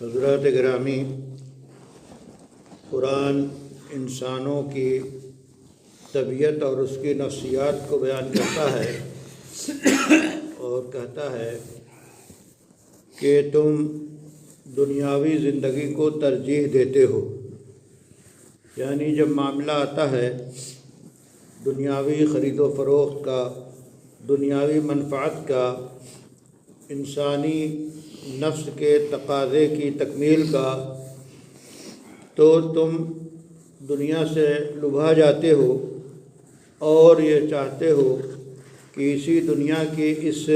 حضرات گرامی، قرآن انسانوں کی طبیعت اور اس کی نفسیات کو بیان کرتا ہے اور کہتا ہے کہ تم دنیاوی زندگی کو ترجیح دیتے ہو۔ یعنی جب معاملہ آتا ہے دنیاوی خرید و فروخت کا، دنیاوی منفعت کا، انسانی نفس کے تقاضے کی تکمیل کا، تو تم دنیا سے لبھا جاتے ہو اور یہ چاہتے ہو کہ اسی دنیا کی اس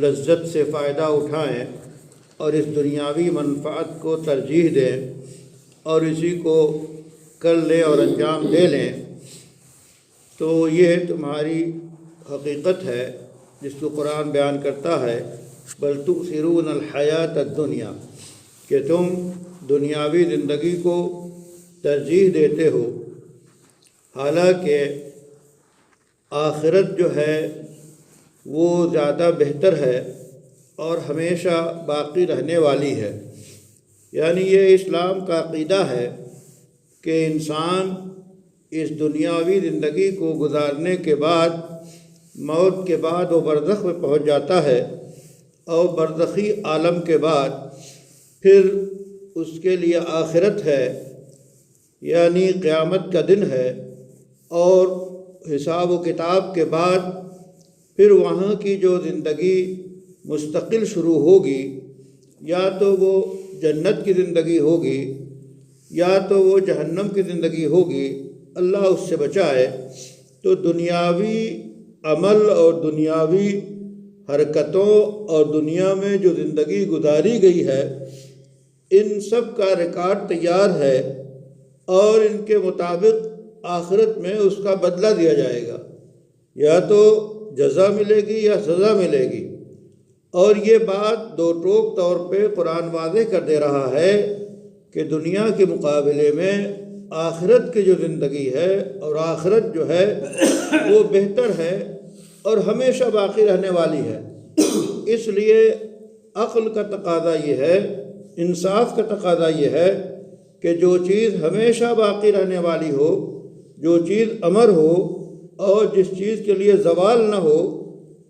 لذت سے فائدہ اٹھائیں اور اس دنیاوی منفعت کو ترجیح دیں اور اسی کو کر لیں اور انجام دے لیں۔ تو یہ تمہاری حقیقت ہے جس کو قرآن بیان کرتا ہے، بل تؤثرون الحیات الدنیا، کہ تم دنیاوی زندگی کو ترجیح دیتے ہو، حالانکہ آخرت جو ہے وہ زیادہ بہتر ہے اور ہمیشہ باقی رہنے والی ہے۔ یعنی یہ اسلام کا عقیدہ ہے کہ انسان اس دنیاوی زندگی کو گزارنے کے بعد، موت کے بعد وہ برزخ میں پہنچ جاتا ہے، اور برزخی عالم کے بعد پھر اس کے لیے آخرت ہے، یعنی قیامت کا دن ہے، اور حساب و کتاب کے بعد پھر وہاں کی جو زندگی مستقل شروع ہوگی، یا تو وہ جنت کی زندگی ہوگی یا تو وہ جہنم کی زندگی ہوگی، اللہ اس سے بچائے۔ تو دنیاوی عمل اور دنیاوی حرکتوں اور دنیا میں جو زندگی گزاری گئی ہے، ان سب کا ریکارڈ تیار ہے اور ان کے مطابق آخرت میں اس کا بدلہ دیا جائے گا، یا تو جزا ملے گی یا سزا ملے گی۔ اور یہ بات دو ٹوک طور پہ قرآن واضح کر دے رہا ہے کہ دنیا کے مقابلے میں آخرت کی جو زندگی ہے اور آخرت جو ہے وہ بہتر ہے اور ہمیشہ باقی رہنے والی ہے۔ اس لیے عقل کا تقاضا یہ ہے، انصاف کا تقاضا یہ ہے کہ جو چیز ہمیشہ باقی رہنے والی ہو، جو چیز امر ہو اور جس چیز کے لیے زوال نہ ہو،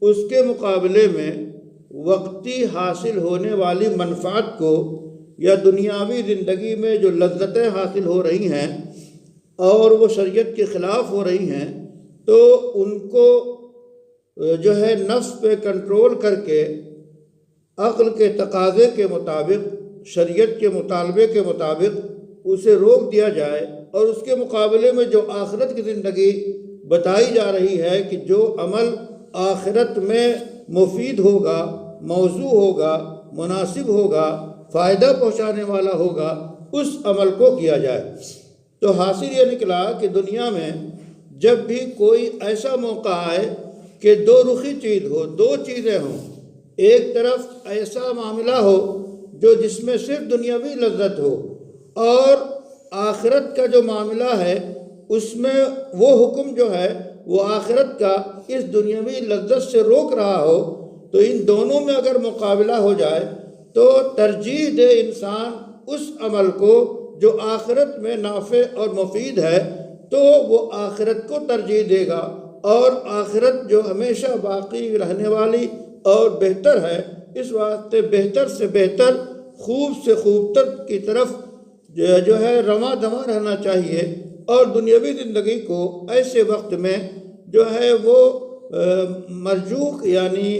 اس کے مقابلے میں وقتی حاصل ہونے والی منفعت کو یا دنیاوی زندگی میں جو لذتیں حاصل ہو رہی ہیں اور وہ شریعت کے خلاف ہو رہی ہیں، تو ان کو جو ہے نفس پہ کنٹرول کر کے عقل کے تقاضے کے مطابق، شریعت کے مطالبے کے مطابق اسے روک دیا جائے، اور اس کے مقابلے میں جو آخرت کی زندگی بتائی جا رہی ہے کہ جو عمل آخرت میں مفید ہوگا، موزوں ہوگا، مناسب ہوگا، فائدہ پہنچانے والا ہوگا، اس عمل کو کیا جائے۔ تو حاصل یہ نکلا کہ دنیا میں جب بھی کوئی ایسا موقع آئے کہ دو رخی چیز ہو، دو چیزیں ہوں، ایک طرف ایسا معاملہ ہو جو جس میں صرف دنیاوی لذت ہو، اور آخرت کا جو معاملہ ہے اس میں وہ حکم جو ہے وہ آخرت کا اس دنیاوی لذت سے روک رہا ہو، تو ان دونوں میں اگر مقابلہ ہو جائے تو ترجیح دے انسان اس عمل کو جو آخرت میں نافع اور مفید ہے، تو وہ آخرت کو ترجیح دے گا، اور آخرت جو ہمیشہ باقی رہنے والی اور بہتر ہے، اس واسطے بہتر سے بہتر، خوب سے خوب تر کی طرف جو ہے رواں دواں رہنا چاہیے، اور دنیاوی زندگی کو ایسے وقت میں جو ہے وہ مرجوع یعنی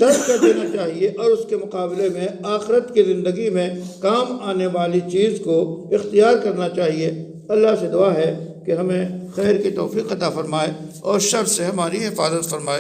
ترک کر دینا چاہیے، اور اس کے مقابلے میں آخرت کی زندگی میں کام آنے والی چیز کو اختیار کرنا چاہیے۔ اللہ سے دعا ہے کہ ہمیں خیر کی توفیق عطا فرمائے اور شر سے ہماری حفاظت فرمائے۔